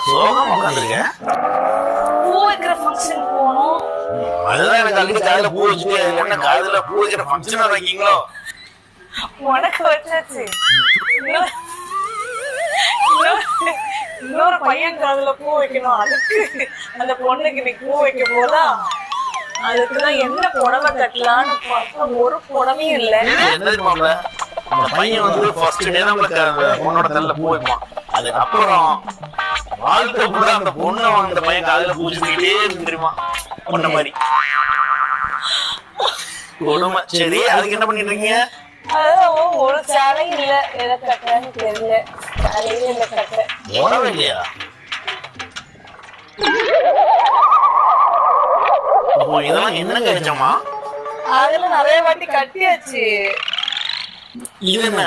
சோகம் உட்காந்துருக்க. பூ வைக்கிற ஃபங்க்ஷன் போகணும். அதுதான் எனக்கு அன்னைக்கு காலையில பூ வச்சுட்டு என்ன காலையில பூ வைக்கிற ஃபங்க்ஷன் வைக்கீங்களோ? உனக்கு வச்சாச்சு. இன்னொரு பையன் காதுல பூ வைக்கணும். அதுக்கு அந்த பொண்ணுக்கு நீ பூ வைக்க போதா? அதுக்குதான் என்ன புடவை கட்டலான்னு பார்த்தா ஒரு புடவையும் இல்லை. என்ன தெரியுமாப்ல, அந்த பையன் வந்து ஃபர்ஸ்ட் டே நம்மளுக்கு அந்த பொண்ணோட தலையில பூ வைப்பான். அதுக்கப்புறம் வாழ்க்கை கூட அந்த பொண்ணை அந்த பையன் காலையில பூ வச்சுக்கிட்டே இருக்கு தெரியுமா, பொண்ண மாதிரி கொடுமை. சரி, அதுக்கு என்ன பண்ணிட்டு இருக்கீங்க? அதான் ஒரு சேலையும் இல்ல, எதை கட்டுறேன்னு தெரியல. சேலையும் இல்ல கட்டுற. உடவே இல்லையா? இதெல்லாம் என்னங்க வச்சோமா? அதுல நிறைய வாட்டி கட்டியாச்சு. இது என்ன?